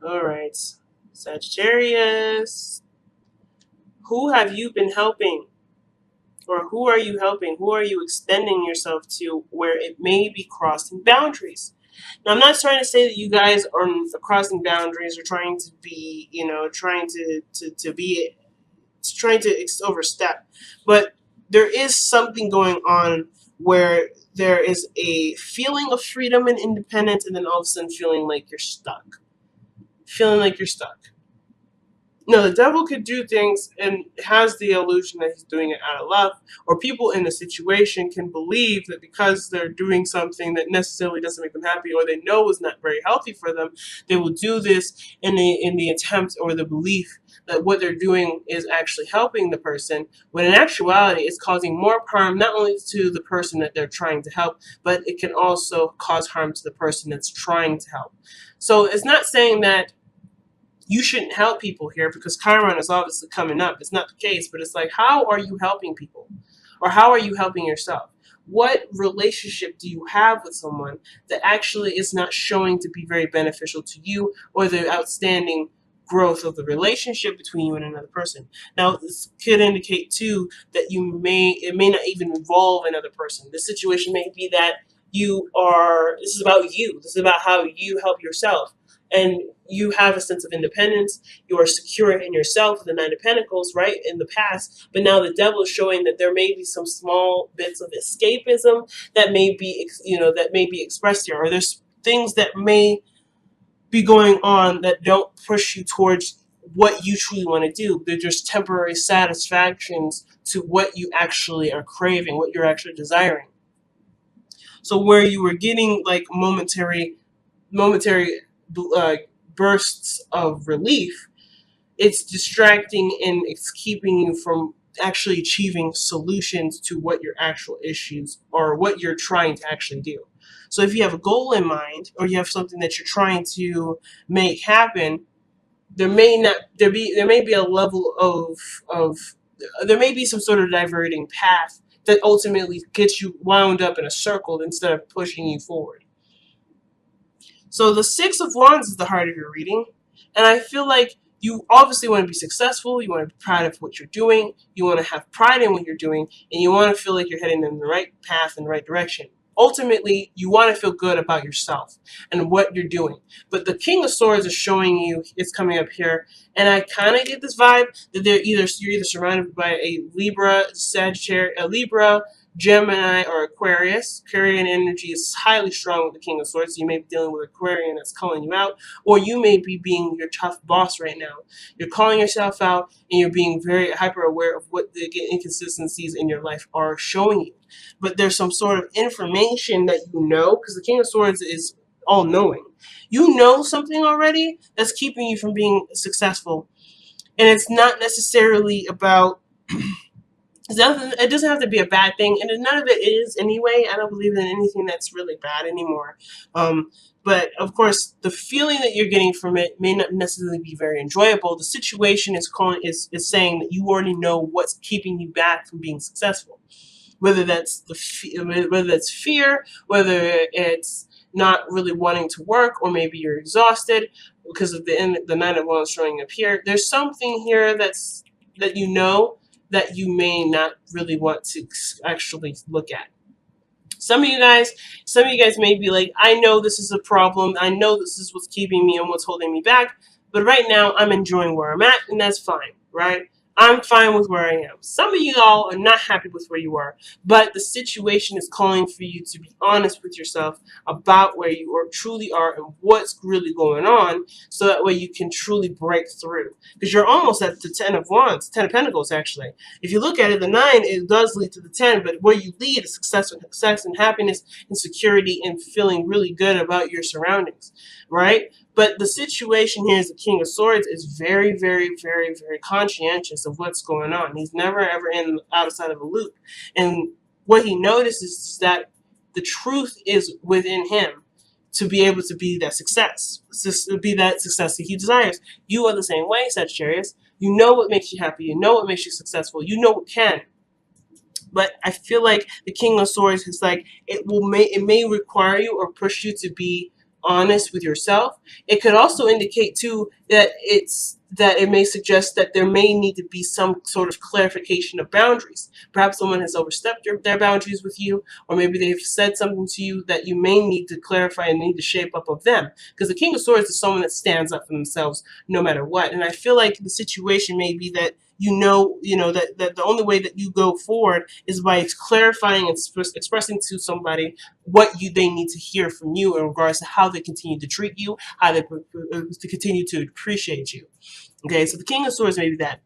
All right. Sagittarius. Who have you been helping? Or who are you helping? Who are you extending yourself to where it may be crossing boundaries? Now, I'm not trying to say that you guys are crossing boundaries or trying to be, trying to be, trying to overstep, but there is something going on where there is a feeling of freedom and independence, and then all of a sudden feeling like you're stuck. Feeling like you're stuck. No, the devil could do things and has the illusion that he's doing it out of love, or people in the situation can believe that because they're doing something that necessarily doesn't make them happy or they know is not very healthy for them, they will do this in the attempt or the belief that what they're doing is actually helping the person, when in actuality it's causing more harm not only to the person that they're trying to help, but it can also cause harm to the person that's trying to help. So it's not saying that you shouldn't help people here because Chiron is obviously coming up. It's not the case, but it's like, how are you helping people? Or how are you helping yourself? What relationship do you have with someone that actually is not showing to be very beneficial to you, or the outstanding growth of the relationship between you and another person? Now, this could indicate too that it may not even involve another person. The situation may be that this is about you. This is about how you help yourself. And you have a sense of independence. You are secure in yourself, the Nine of Pentacles, right, in the past. But now the devil is showing that there may be some small bits of escapism that may be, that may be expressed here. Or there's things that may be going on that don't push you towards what you truly want to do. They're just temporary satisfactions to what you actually are craving, what you're actually desiring. So where you were getting like momentary uh, bursts of relief, it's distracting and it's keeping you from actually achieving solutions to what your actual issues or what you're trying to actually do. So if you have a goal in mind or you have something that you're trying to make happen, there may be a level of there may be some sort of diverting path that ultimately gets you wound up in a circle instead of pushing you forward. So the Six of Wands is the heart of your reading. And I feel like you obviously want to be successful. You want to be proud of what you're doing. You want to have pride in what you're doing. And you want to feel like you're heading in the right path, in the right direction. Ultimately, you want to feel good about yourself and what you're doing. But the King of Swords is showing you, it's coming up here. And I kind of get this vibe that you're either surrounded by a Libra, Sagittarius, a Libra, Gemini, or Aquarius. Aquarian energy is highly strong with the King of Swords. So you may be dealing with Aquarian that's calling you out, or you may be being your tough boss right now. You're calling yourself out, and you're being very hyper aware of what the inconsistencies in your life are showing you. But there's some sort of information that you know, because the King of Swords is all-knowing. You know something already that's keeping you from being successful, and it's not necessarily about it doesn't have to be a bad thing, and none of it is anyway. I don't believe in anything that's really bad anymore. But of course, the feeling that you're getting from it may not necessarily be very enjoyable. The situation is saying that you already know what's keeping you back from being successful, whether that's whether that's fear, whether it's not really wanting to work, or maybe you're exhausted because of the Nine of Wands showing up here. There's something here that you know that you may not really want to actually look at. Some of you guys may be like, I know this is a problem. I know this is what's keeping me and what's holding me back. But right now, I'm enjoying where I'm at, and that's fine, right? I'm fine with where I am. Some of you all are not happy with where you are, but the situation is calling for you to be honest with yourself about where you truly are and what's really going on, so that way you can truly break through. Because you're almost at the 10 of Wands, 10 of Pentacles, actually. If you look at it, the 9, it does lead to the 10, but where you lead is success and happiness and security and feeling really good about your surroundings, right? But the situation here is the King of Swords is very, very, very, very conscientious of what's going on. He's never, ever outside of a loop. And what he notices is that the truth is within him to be able to be that success, to be that success that he desires. You are the same way, Sagittarius. You know what makes you happy. You know what makes you successful. You know what can. But I feel like the King of Swords is like, it may require you or push you to be honest with yourself. It could also indicate too that it may suggest that there may need to be some sort of clarification of boundaries. Perhaps someone has overstepped their boundaries with you, or maybe they've said something to you that you may need to clarify and need to shape up of them. Because the King of Swords is someone that stands up for themselves no matter what. And I feel like the situation may be that that the only way that you go forward is by clarifying and expressing to somebody what they need to hear from you in regards to how they continue to treat you, how they to continue to appreciate you. Okay, so the King of Swords may be that.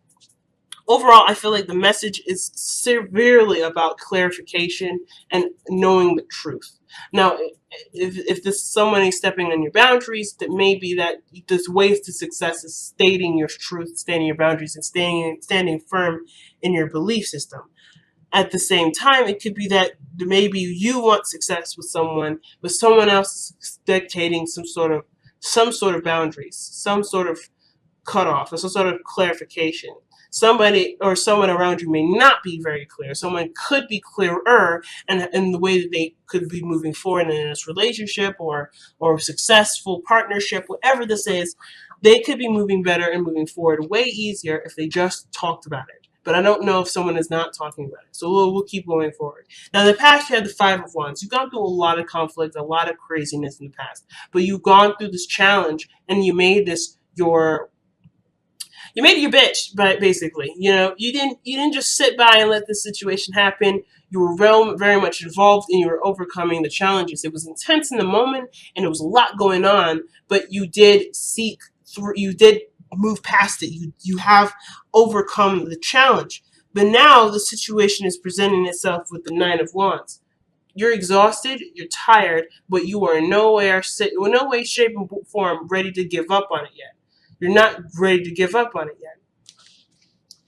Overall, I feel like the message is severely about clarification and knowing the truth. Now, if this is somebody stepping on your boundaries, that may be that there's ways to success is stating your truth, stating your boundaries, and standing firm in your belief system. At the same time, it could be that maybe you want success with someone, but someone else is dictating some sort of boundaries, some sort of cutoff, or some sort of clarification. Somebody or someone around you may not be very clear. Someone could be clearer in the way that they could be moving forward in this relationship or successful partnership, whatever this is. They could be moving better and moving forward way easier if they just talked about it. But I don't know if someone is not talking about it. So we'll keep going forward. Now, in the past, you had the Five of Wands. You've gone through a lot of conflict, a lot of craziness in the past. But you've gone through this challenge, and you made this you made it your bitch, but basically, you didn't just sit by and let this situation happen. You were very much involved, and you were overcoming the challenges. It was intense in the moment, and there was a lot going on, but you did seek through. You did move past it. You have overcome the challenge. But now the situation is presenting itself with the Nine of Wands. You're exhausted, you're tired, but you are in no way, shape, and form ready to give up on it yet. You're not ready to give up on it yet.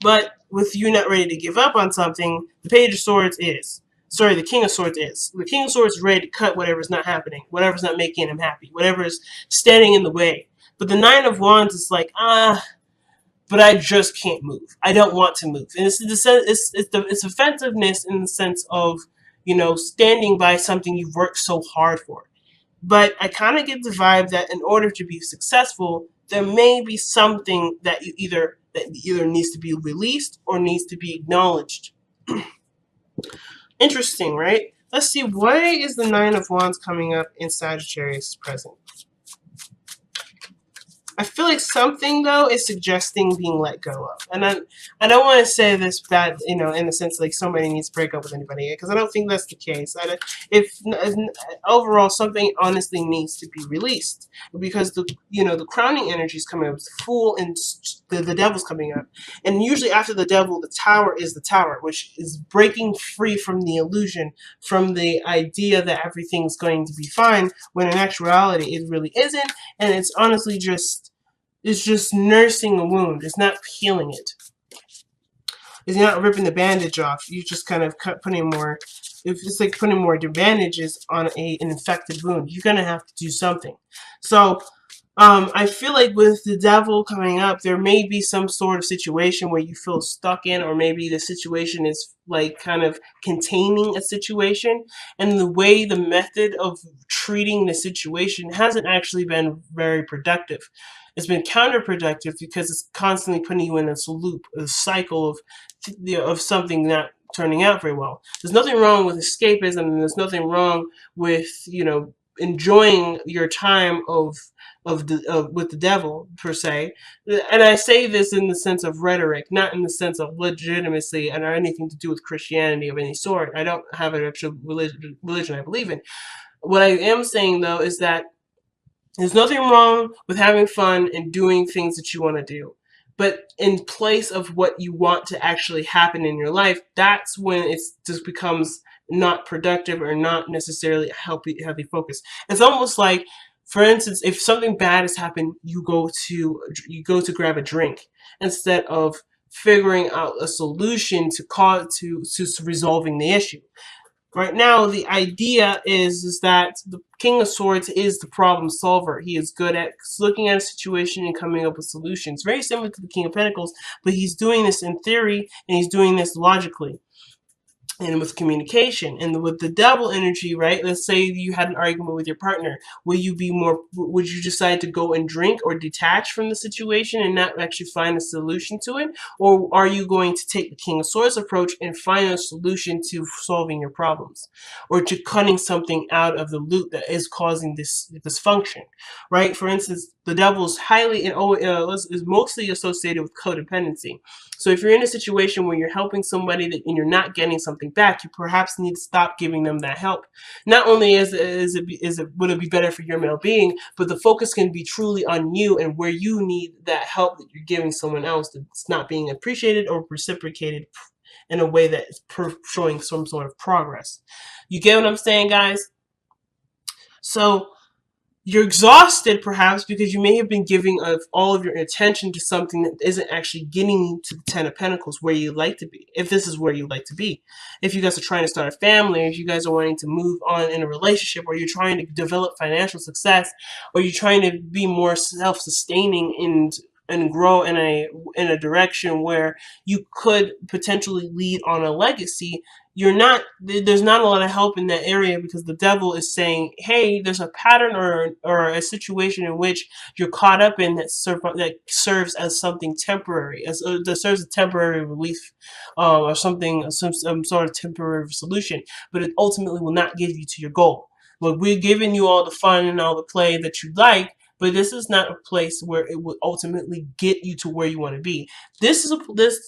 But with you not ready to give up on something, the Page of Swords is. Sorry, the King of Swords is. The King of Swords is ready to cut whatever's not happening, whatever's not making him happy, whatever is standing in the way. But the Nine of Wands is like, but I just can't move. I don't want to move. And it's offensiveness in the sense of, standing by something you've worked so hard for. But I kind of get the vibe that in order to be successful, there may be something that either needs to be released or needs to be acknowledged. Interesting, right? Let's see, why is the Nine of Wands coming up in Sagittarius present? I feel like something, though, is suggesting being let go of. And I don't want to say this bad, in the sense like somebody needs to break up with anybody, because I don't think that's the case. If overall, something honestly needs to be released, because the crowning energy is coming up, the Fool and the Devil's coming up. And usually after the Devil, the Tower is the Tower, which is breaking free from the illusion, from the idea that everything's going to be fine, when in actuality it really isn't. And it's honestly just nursing a wound. It's not healing it. It's not ripping the bandage off. You just kind of putting more. It's like putting more bandages on an infected wound. You're gonna have to do something. So I feel like with the Devil coming up, there may be some sort of situation where you feel stuck in, or maybe the situation is like kind of containing a situation, and the method of treating the situation hasn't actually been very productive. It's been counterproductive because it's constantly putting you in a loop, a cycle of something not turning out very well. There's nothing wrong with escapism, and there's nothing wrong with enjoying your time with the Devil per se. And I say this in the sense of rhetoric, not in the sense of legitimacy and or anything to do with Christianity of any sort. I don't have an actual religion I believe in. What I am saying, though, is that there's nothing wrong with having fun and doing things that you want to do. But in place of what you want to actually happen in your life, that's when it just becomes not productive or not necessarily a healthy focus. It's almost like, for instance, if something bad has happened, you go to grab a drink instead of figuring out a solution to resolving the issue. Right now, the idea is that the King of Swords is the problem solver. He is good at looking at a situation and coming up with solutions. Very similar to the King of Pentacles, but he's doing this in theory, and he's doing this logically. and with communication. And with the devil energy, right, let's say you had an argument with your partner, would you decide to go and drink or detach from the situation and not actually find a solution to it? Or are you going to take the King of Swords approach and find a solution to solving your problems, or to cutting something out of the loop that is causing this dysfunction, right? For instance, the devil is is mostly associated with codependency. So if you're in a situation where you're helping somebody and you're not getting something back, you perhaps need to stop giving them that help. Not only would it be better for your well-being, but the focus can be truly on you and where you need that help that you're giving someone else that's not being appreciated or reciprocated in a way that is showing some sort of progress. You get what I'm saying, guys? So you're exhausted perhaps because you may have been giving all of your attention to something that isn't actually getting you to the Ten of Pentacles where you'd like to be, if this is where you'd like to be. If you guys are trying to start a family, or if you guys are wanting to move on in a relationship, or you're trying to develop financial success, or you're trying to be more self-sustaining and grow in a direction where you could potentially lead on a legacy, there's not a lot of help in that area, because the devil is saying, hey, there's a pattern or a situation in which you're caught up in that serves as something temporary, that serves a temporary relief, or something, some sort of temporary solution, but it ultimately will not get you to your goal. But we're giving you all the fun and all the play that you like, but this is not a place where it will ultimately get you to where you want to be. This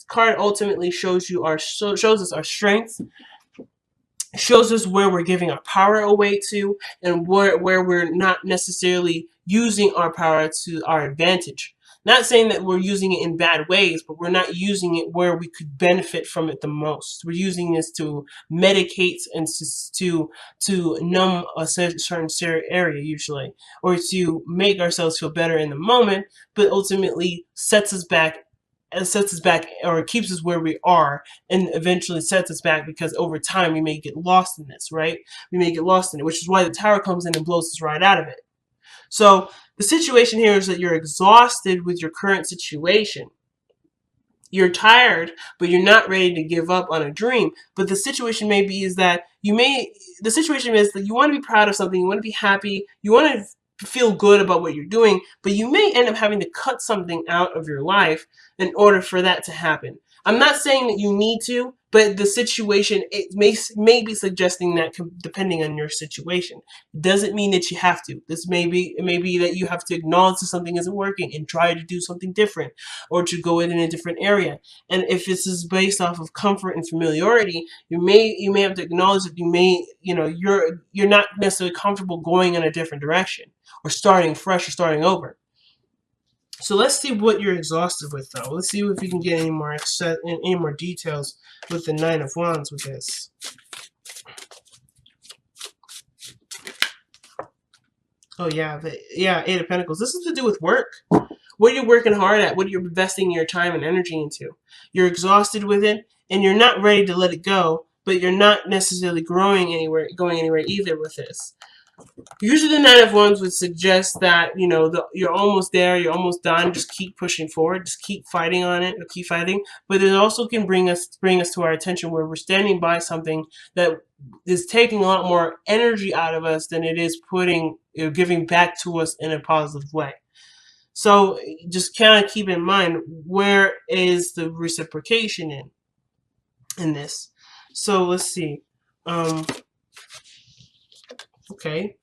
card ultimately shows us our strengths, shows us where we're giving our power away to, and where we're not necessarily using our power to our advantage. Not saying that we're using it in bad ways, but we're not using it where we could benefit from it the most. We're using this to medicate and to numb a certain area usually, or to make ourselves feel better in the moment, but ultimately sets us back or keeps us where we are, and eventually sets us back, because over time we may get lost in this, right? We may get lost in it, which is why the Tower comes in and blows us right out of it. So the situation here is that you're exhausted with your current situation. You're tired, but you're not ready to give up on a dream. But the situation may be is that the situation is that you want to be proud of something, you want to be happy, you want to feel good about what you're doing, but you may end up having to cut something out of your life in order for that to happen. I'm not saying that you need to, but the situation, it may be suggesting that, depending on your situation. It doesn't mean that you have to. It may be that you have to acknowledge that something isn't working and try to do something different, or to go in a different area. And if this is based off of comfort and familiarity, you may have to acknowledge that you're not necessarily comfortable going in a different direction, or starting fresh, or starting over. So let's see what you're exhausted with, though. Let's see if we can get any more details with the Nine of Wands with this. Oh yeah, Eight of Pentacles. This is to do with work. What you're working hard at, what you're investing your time and energy into. You're exhausted with it, and you're not ready to let it go, but you're not necessarily going anywhere either with this. Usually the Nine of Wands would suggest that, you're almost there, you're almost done, just keep pushing forward, just keep fighting on it, or keep fighting. But it also can bring us to our attention where we're standing by something that is taking a lot more energy out of us than it is giving back to us in a positive way. So just kind of keep in mind, where is the reciprocation in this? So let's see. Okay.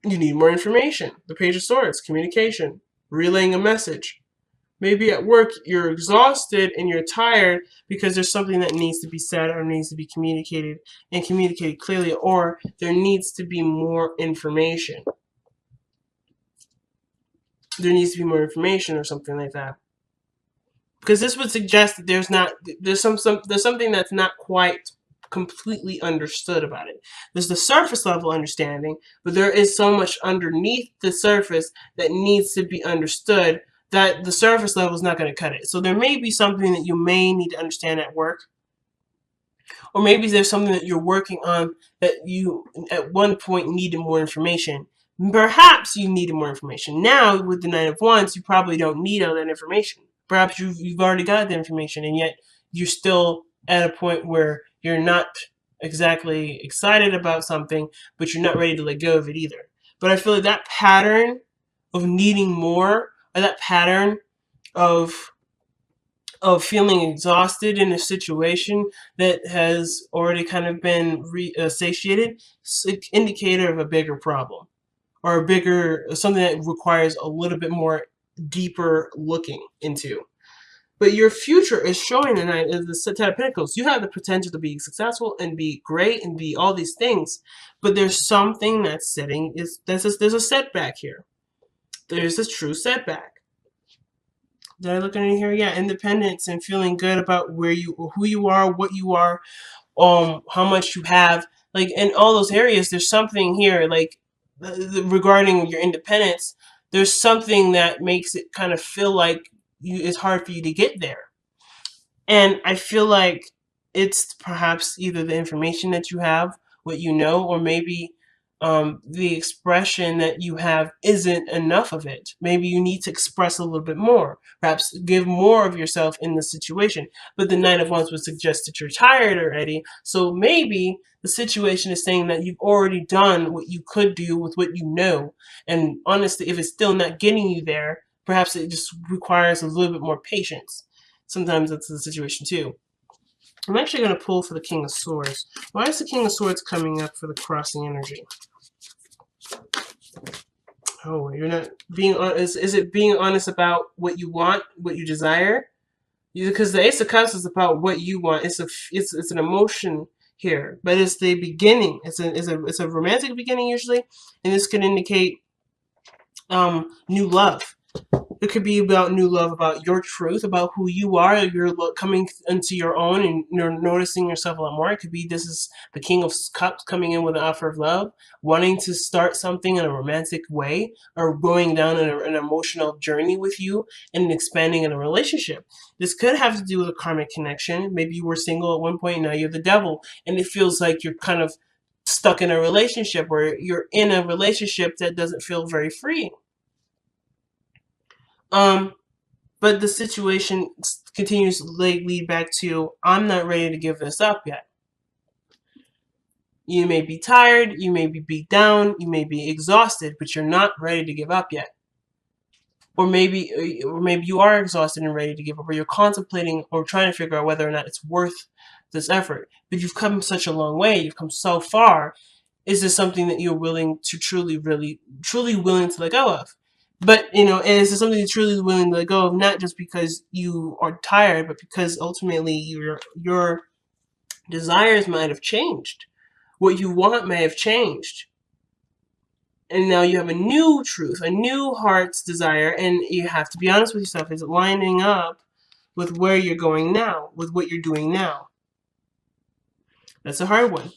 You need more information. The Page of Swords, communication, relaying a message. Maybe at work you're exhausted and you're tired because there's something that needs to be said or needs to be communicated, and communicated clearly, or there needs to be more information. There needs to be more information or something like that. Because this would suggest that there's something that's not quite completely understood about it. There's the surface level understanding, but there is so much underneath the surface that needs to be understood that the surface level is not going to cut it. So there may be something that you may need to understand at work, or maybe there's something that you're working on that you at one point needed more information. Perhaps you needed more information. Now with the Nine of Wands, you probably don't need all that information. Perhaps you've already got the information, and yet you're still at a point where You're not exactly excited about something, but you're not ready to let go of it either. But I feel like that pattern of needing more, or that pattern of feeling exhausted in a situation that has already kind of been satiated, it's an indicator of a bigger problem, or a bigger something that requires a little bit more deeper looking into. But your future is showing tonight is the Ten of Pentacles. You have the potential to be successful and be great and be all these things, but there's something that's sitting. There's a setback here. There's a true setback. Did I look in here? Yeah, independence and feeling good about who you are, what you are, how much you have. Like in all those areas, there's something here. Like regarding your independence, there's something that makes it kind of feel like it's hard for you to get there. And I feel like it's perhaps either the information that you have, what you know, or maybe the expression that you have isn't enough of it. Maybe you need to express a little bit more, perhaps give more of yourself in the situation. But the Nine of Wands would suggest that you're tired already. So maybe the situation is saying that you've already done what you could do with what you know. And honestly, if it's still not getting you there, perhaps it just requires a little bit more patience. Sometimes that's the situation too. I'm actually going to pull for the King of Swords. Why is the King of Swords coming up for the crossing energy? Oh, you're not being honest. Is it being honest about what you want, what you desire? Because the Ace of Cups is about what you want. It's an emotion here, but it's the beginning. It's a romantic beginning usually, and this can indicate new love. It could be about new love, about your truth, about who you are. You're coming into your own and you're noticing yourself a lot more. It could be this is the King of Cups coming in with an offer of love, wanting to start something in a romantic way, or going down an emotional journey with you and expanding in a relationship. This could have to do with a karmic connection. Maybe you were single at one point, now you're the devil, and it feels like you're kind of stuck in a relationship, or you're in a relationship that doesn't feel very free. But the situation continues to lead back to, I'm not ready to give this up yet. You may be tired, you may be beat down, you may be exhausted, but you're not ready to give up yet. Or maybe you are exhausted and ready to give up, or you're contemplating or trying to figure out whether or not it's worth this effort. But you've come such a long way, you've come so far. Is this something that you're willing to truly willing to let go of? But, is this something you're truly willing to let go of, not just because you are tired, but because ultimately your desires might have changed. What you want may have changed. And now you have a new truth, a new heart's desire, and you have to be honest with yourself. Is it lining up with where you're going now, with what you're doing now? That's a hard one.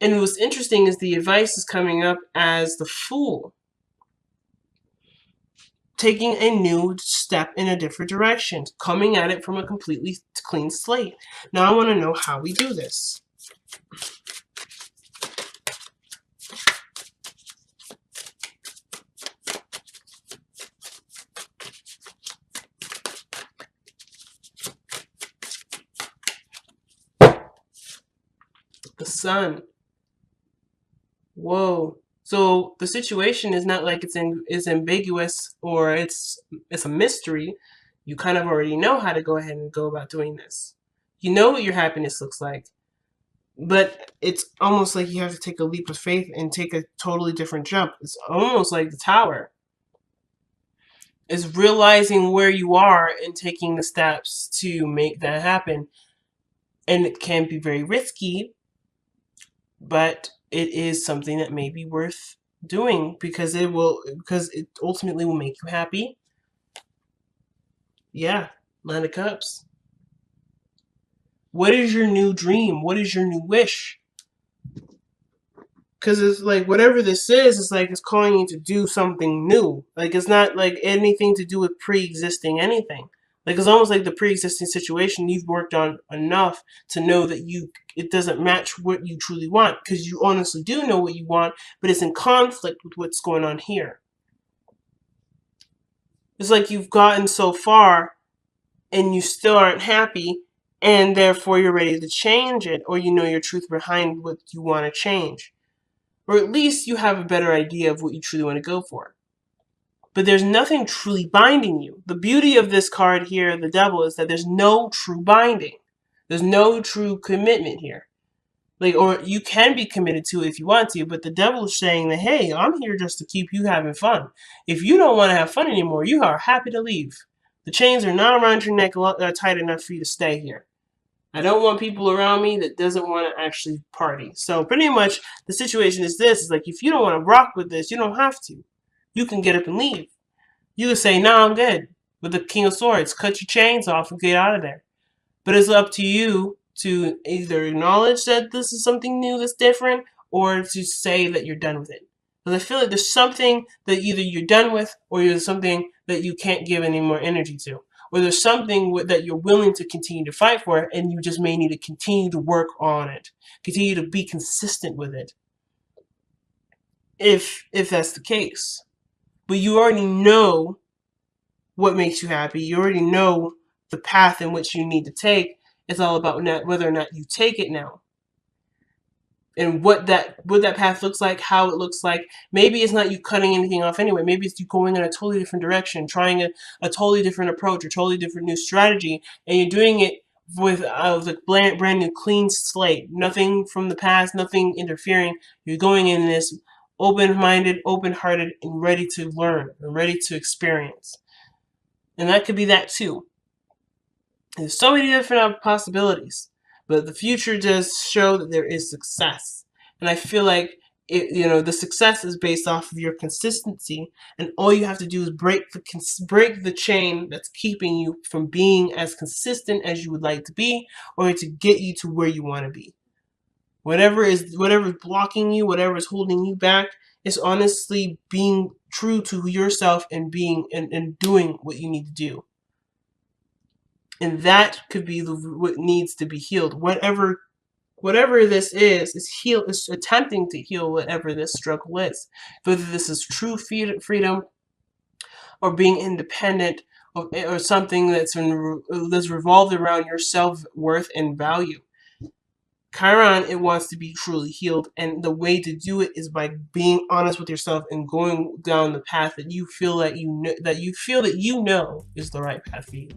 And what's interesting is the advice is coming up as the Fool. Taking a new step in a different direction, coming at it from a completely clean slate. Now I want to know how we do this. The Sun. Whoa. So the situation is not like it's ambiguous, or it's a mystery. You kind of already know how to go ahead and go about doing this. You know what your happiness looks like. But it's almost like you have to take a leap of faith and take a totally different jump. It's almost like the Tower. It's realizing where you are and taking the steps to make that happen. And it can be very risky, but it is something that may be worth doing because it ultimately will make you happy. Yeah, Nine of Cups. What is your new dream? What is your new wish? Because it's like whatever this is, it's like it's calling you to do something new. Like it's not like anything to do with pre-existing anything. Like it's almost like the pre-existing situation you've worked on enough to know that it doesn't match what you truly want, because you honestly do know what you want, but it's in conflict with what's going on here. It's like you've gotten so far and you still aren't happy, and therefore you're ready to change it, or you know your truth behind what you want to change, or at least you have a better idea of what you truly want to go for. But there's nothing truly binding you. The beauty of this card here, the devil, is that there's no true binding. There's no true commitment here. Like, or you can be committed to it if you want to, but the devil is saying that, hey, I'm here just to keep you having fun. If you don't want to have fun anymore, you are happy to leave. The chains are not around your neck tight enough for you to stay here. I don't want people around me that doesn't want to actually party. So pretty much the situation is this, is like, if you don't want to rock with this, you don't have to. You can get up and leave. You can say, no, I'm good. With the King of Swords, cut your chains off and get out of there. But it's up to you to either acknowledge that this is something new that's different, or to say that you're done with it. Because I feel like there's something that either you're done with, or there's something that you can't give any more energy to. Or there's something that you're willing to continue to fight for, and you just may need to continue to work on it. Continue to be consistent with it. If that's the case. But you already know what makes you happy. You already know the path in which you need to take. It's all about whether or not you take it now. And what that path looks like, how it looks like. Maybe it's not you cutting anything off anyway. Maybe it's you going in a totally different direction, trying a totally different approach, a totally different new strategy, and you're doing it with the brand new clean slate. Nothing from the past, nothing interfering. You're going in this open-minded, open-hearted, and ready to learn, and ready to experience. And that could be that too. There's so many different possibilities, but the future does show that there is success. And I feel like the success is based off of your consistency, and all you have to do is break the chain that's keeping you from being as consistent as you would like to be, or to get you to where you want to be. Whatever is blocking you, whatever is holding you back, is honestly being true to yourself and being and doing what you need to do. And that could be what needs to be healed. Whatever this is attempting to heal whatever this struggle is. Whether this is true freedom, or being independent, or something that's revolved around your self-worth and value. Chiron, it wants to be truly healed, and the way to do it is by being honest with yourself and going down the path that you feel that you know is the right path for you.